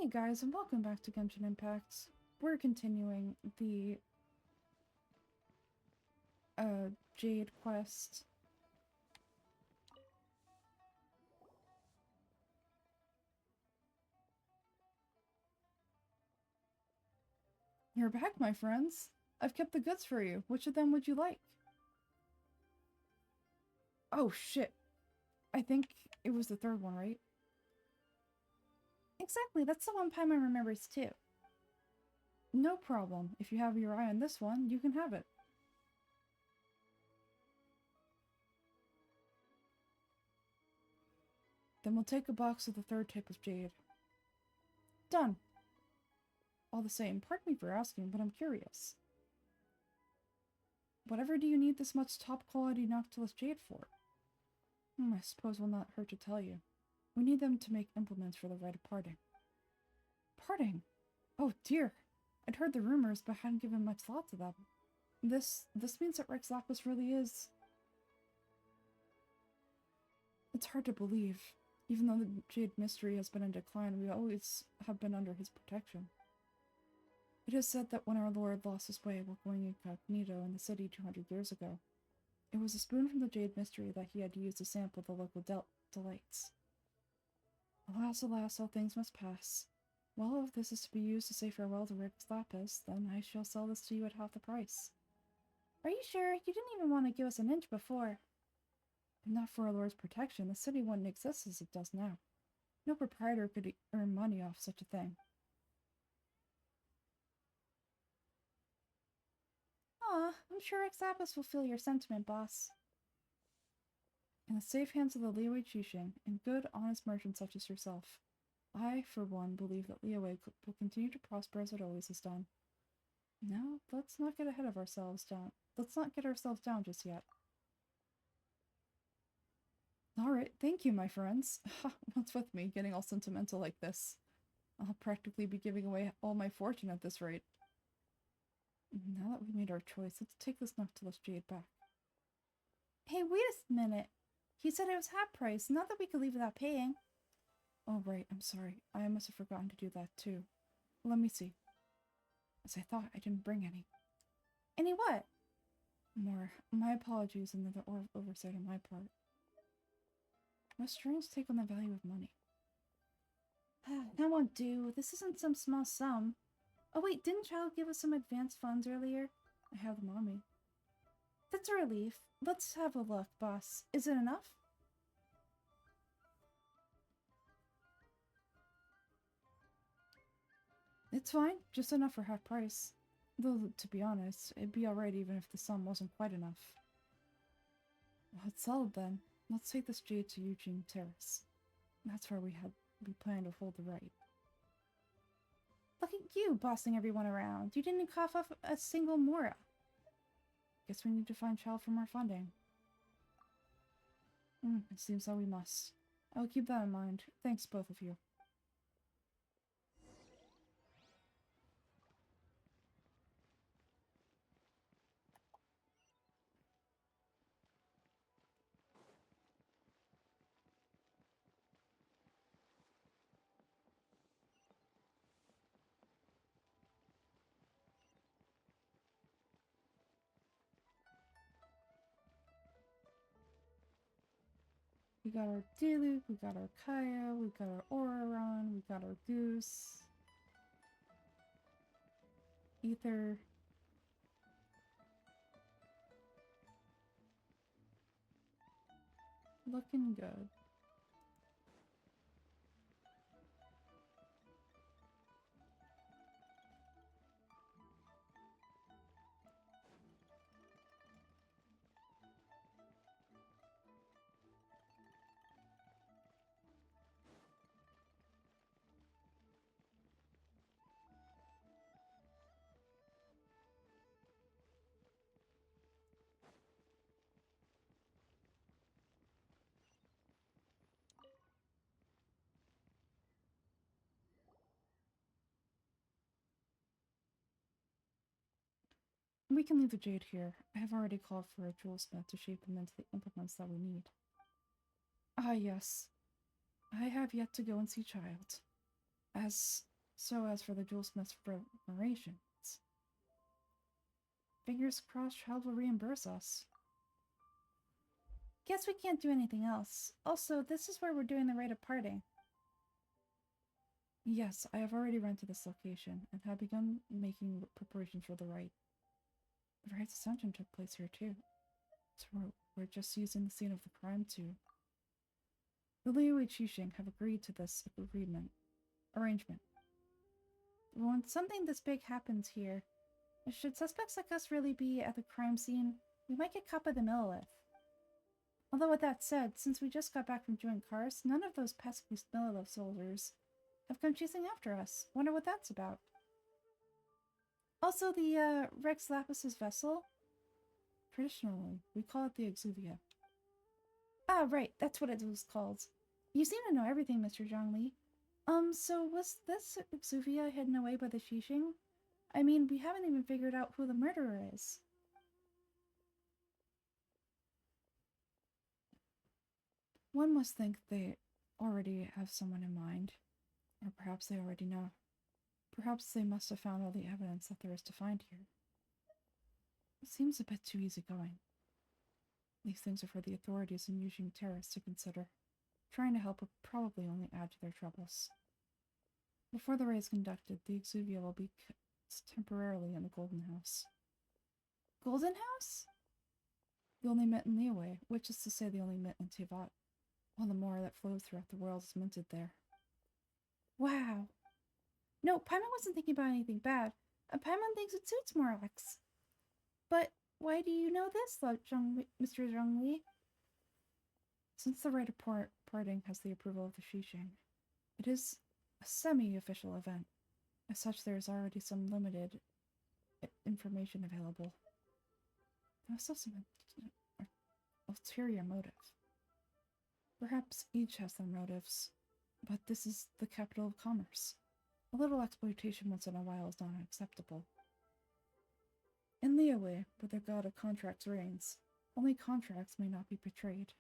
Hey guys, and welcome back to Genshin Impact. We're continuing the Jade quest. You're back, my friends. I've kept the goods for you. Which of them would you like? Oh shit. I think it was the third one, right? Exactly, that's the one Paimon remembers too. No problem. If you have your eye on this one, you can have it. Then we'll take a box of the third type of jade. Done. All the same, pardon me for asking, but I'm curious. Whatever do you need this much top-quality Noctilus jade for? I suppose will not hurt to tell you. We need them to make implements for the rite of parting. Parting? Oh dear! I'd heard the rumors, but hadn't given much thought to them. This means that Rex Lapis really is... It's hard to believe. Even though the Jade Mystery has been in decline, we always have been under his protection. It is said that when our lord lost his way while going incognito in the city 200 years ago, it was a spoon from the Jade Mystery that he had used to sample the local delights. Alas, alas, all things must pass. Well, if this is to be used to say farewell to Rex Lapis, then I shall sell this to you at half the price. Are you sure? You didn't even want to give us an inch before. If not for our lord's protection, the city wouldn't exist as it does now. No proprietor could earn money off such a thing. Aw, I'm sure Rex Lapis will feel your sentiment, boss. In the safe hands of the Liyue Qixing, and good, honest merchants such as yourself, I, for one, believe that Liyue will continue to prosper as it always has done. Now, let's not get ahead of ourselves down. Let's not get ourselves down just yet. Alright, thank you, my friends. What's with me, getting all sentimental like this? I'll practically be giving away all my fortune at this rate. Now that we've made our choice, let's take this Noctilus jade back. Hey, wait a minute! You said it was half price, not that we could leave without paying. Oh, right, I'm sorry. I must have forgotten to do that, too. Let me see. As I thought, I didn't bring any. Any what? More. My apologies, another oversight on my part. What a strange take on the value of money. That won't do. This isn't some small sum. Oh wait, didn't Child give us some advance funds earlier? I have them on me. That's a relief. Let's have a look, boss. Is it enough? It's fine. Just enough for half price. Though, to be honest, it'd be alright even if the sum wasn't quite enough. Well, it's solid then. Let's take this jade to Eugene Terrace. That's where we plan to hold the rite. Look at you, bossing everyone around. You didn't cough up a single mora. Guess we need to find Child for more funding. It seems that we must. I'll keep that in mind. Thanks, both of you. We got our Diluc, we got our Kaya, we got our Oraron, we got our Goose. Ether. Looking good. We can leave the jade here. I have already called for a jewelsmith to shape them into the implements that we need. Ah, yes. I have yet to go and see Child. As So as for the jewelsmith's reparations, fingers crossed child will reimburse us. Guess we can't do anything else. Also, this is where we're doing the rite of parting. Yes, I have already rented this location and have begun making preparations for the rite. The rite's ascension took place here too, so we're just using the scene of the crime too. The Liu Qixing have agreed to this arrangement. When something this big happens here, should suspects like us really be at the crime scene, we might get caught by the Millilith. Although with that said, since we just got back from doing cars, none of those pesky Millilith soldiers have come chasing after us. Wonder what that's about. Also, the Rex Lapis's vessel? Traditionally, we call it the Exuvia. Ah, right, that's what it was called. You seem to know everything, Mr. Zhongli. So was this Exuvia hidden away by the Xixing? I mean, we haven't even figured out who the murderer is. One must think they already have someone in mind. Or perhaps they already know. Perhaps they must have found all the evidence that there is to find here. It seems a bit too easygoing. These things are for the authorities and Yujing terrorists to consider. Trying to help would probably only add to their troubles. Before the raid is conducted, the Exuvia will be kept temporarily in the Golden House. Golden House? The only mint in Liyue, which is to say the only mint in Tevat. All the more that flows throughout the world is minted there. Wow. No, Paimon wasn't thinking about anything bad. Paimon thinks it suits Morlax. But why do you know this, Mr. Zhongli? Since the rite of parting has the approval of the Xixing, it is a semi-official event. As such, there is already some limited information available. There's also some ulterior motive. Perhaps each has their motives, but this is the capital of commerce. A little exploitation once in a while is not unacceptable. In Liyue, where the god of contracts reigns, only contracts may not be betrayed.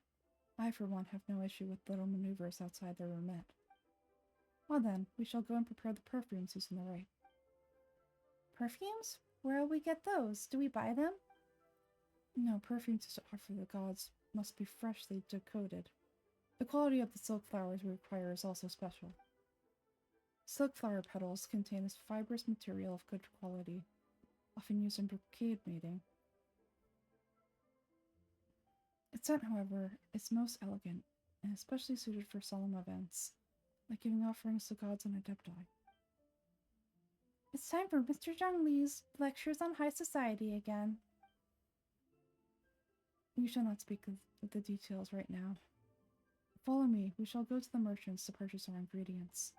I, for one, have no issue with little maneuvers outside their remit. Well then, we shall go and prepare the perfumes using the rite. Perfumes? Where will we get those? Do we buy them? No, perfumes to offer the gods must be freshly decoded. The quality of the silk flowers we require is also special. Silk flower petals contain a fibrous material of good quality, often used in brocade mating. Its scent, however, is most elegant, and especially suited for solemn events, like giving offerings to gods and adepti. It's time for Mr. Zhongli's lectures on high society again. We shall not speak of the details right now. Follow me, we shall go to the merchants to purchase our ingredients.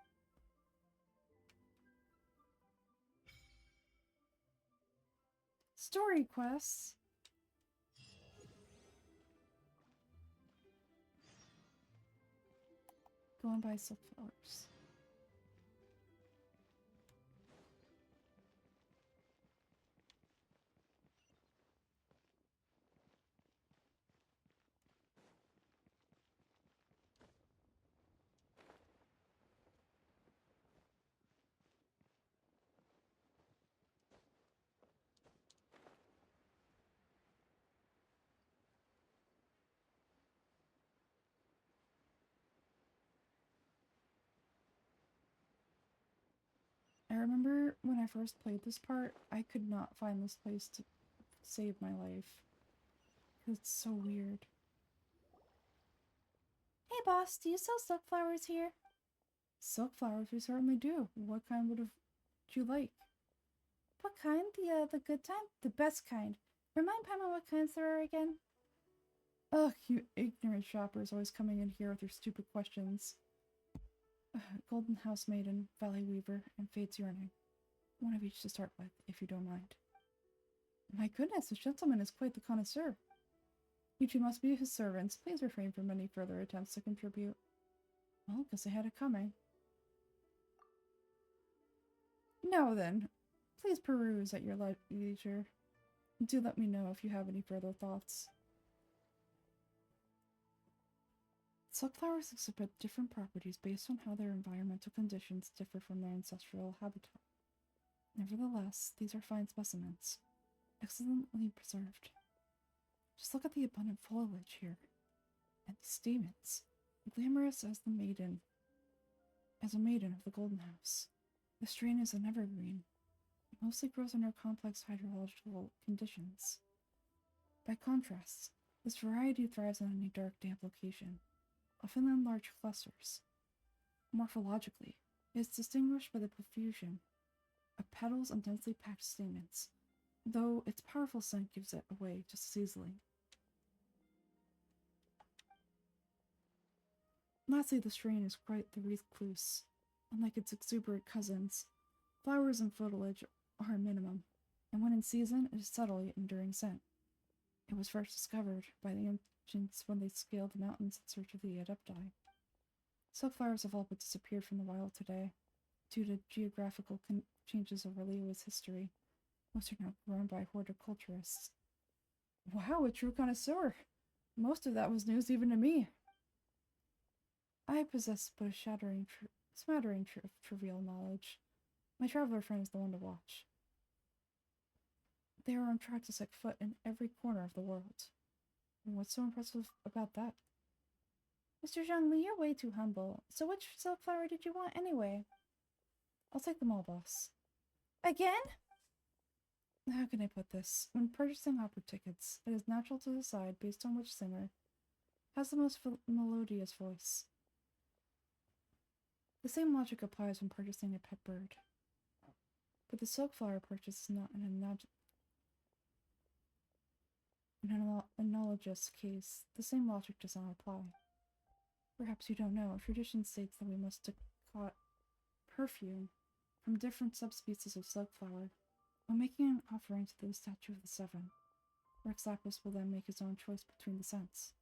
Story quests! Go and buy silk flowers. I remember when I first played this part, I could not find this place to save my life. It's so weird. Hey boss, do you sell silk flowers here? Silk flowers, we certainly do. What kind would you like? What kind? The good kind? The best kind. Remind Paimon what kinds there are again? Ugh, you ignorant shoppers always coming in here with your stupid questions. Golden House Maiden, Valley Weaver, and Fate's Yearning. One of each to start with, if you don't mind. My goodness, this gentleman is quite the connoisseur. You two must be his servants. Please refrain from any further attempts to contribute. Well, because I had it coming. Now then, please peruse at your leisure. Do let me know if you have any further thoughts. Silk flowers exhibit different properties based on how their environmental conditions differ from their ancestral habitat. Nevertheless, these are fine specimens, excellently preserved. Just look at the abundant foliage here, and the stamens, glamorous as a maiden of the Golden House. The strain is an evergreen. It mostly grows under complex hydrological conditions. By contrast, this variety thrives on any dark, damp location, often in large clusters. Morphologically, it is distinguished by the profusion of petals and densely packed stamens, though its powerful scent gives it away just as easily. Lastly, the strain is quite the recluse. Unlike its exuberant cousins, flowers and foliage are a minimum, and when in season, it is subtly enduring scent. It was first discovered by the ancients when they scaled the mountains in search of the adepti. Silk flowers have all but disappeared from the wild today, due to geographical changes over Liyue's history. Most are now grown by horticulturists. Wow, a true connoisseur! Most of that was news even to me. I possess but a smattering of trivial knowledge. My traveler friend is the one to watch. They are on track to set foot in every corner of the world. And what's so impressive about that? Mr. Zhongli, you're way too humble. So which silk flower did you want anyway? I'll take them all, boss. Again? How can I put this? When purchasing opera tickets, it is natural to decide based on which singer has the most melodious voice. The same logic applies when purchasing a pet bird. But the silk flower purchase is not an analogous case. The same logic does not apply. Perhaps you don't know, tradition states that we must decoct perfume from different subspecies of silk flower when making an offering to the statue of the Seven. Rex Lapis will then make his own choice between the scents.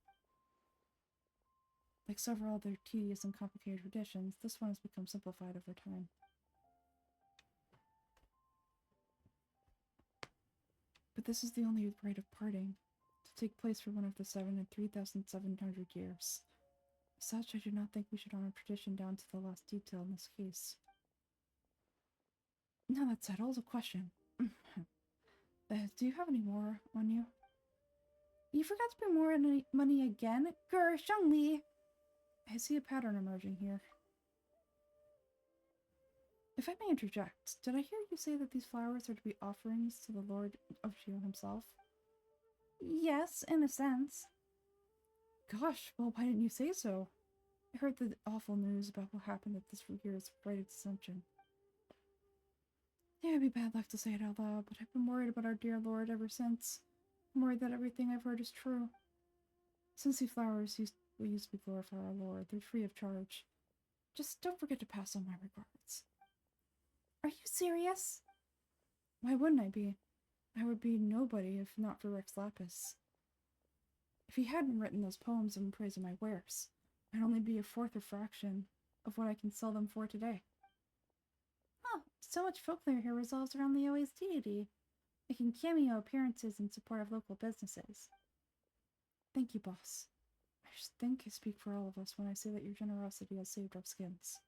Like several other tedious and complicated traditions, this one has become simplified over time. But this is the only rite of parting to take place for one of the 7 in 3,700 years. As such, I do not think we should honor tradition down to the last detail in this case. Now that settles a question. Do you have any more on you? You forgot to bring more money again? Grr, Zhongli! I see a pattern emerging here. If I may interject, did I hear you say that these flowers are to be offerings to the Lord of Geo himself? Yes, in a sense. Gosh, well, why didn't you say so? I heard the awful news about what happened at this year's Rite of Ascension. Yeah, it'd be bad luck to say it out loud, but I've been worried about our dear Lord ever since. I'm worried that everything I've heard is true. Since these flowers we used to glorify our Lord, they're free of charge. Just don't forget to pass on my regards. Are you serious? Why wouldn't I be? I would be nobody if not for Rex Lapis. If he hadn't written those poems in praise of my wares, I'd only be a fourth or fraction of what I can sell them for today. Oh, so much folklore here revolves around Liyue's deity, making cameo appearances in support of local businesses. Thank you, boss. I just think I speak for all of us when I say that your generosity has saved our skins.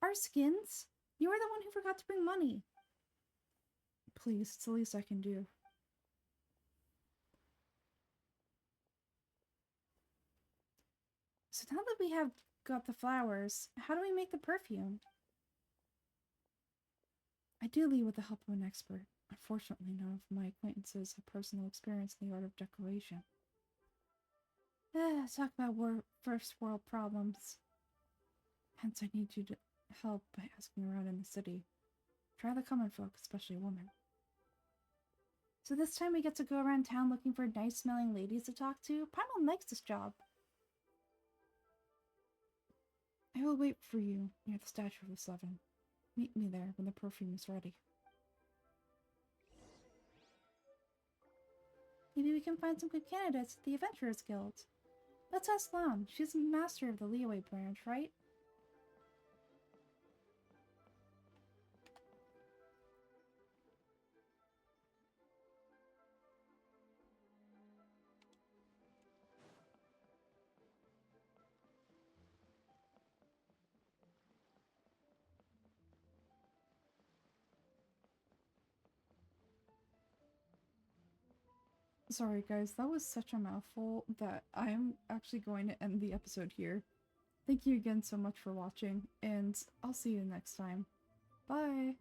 Our skins? You are the one who forgot to bring money. Please, it's the least I can do. So now that we have got the flowers, how do we make the perfume? Ideally with the help of an expert. Unfortunately, none of my acquaintances have personal experience in the art of decoration. Talk about first world problems. Hence, I need you to help by asking around in the city. Try the common folk, especially women. So this time we get to go around town looking for nice-smelling ladies to talk to? Paimon likes this job. I will wait for you near the Statue of the Seven. Meet me there when the perfume is ready. Maybe we can find some good candidates at the Adventurers Guild. Let's ask Lan. She's a master of the Liyue branch, right? Sorry guys, that was such a mouthful that I'm actually going to end the episode here. Thank you again so much for watching, and I'll see you next time. Bye!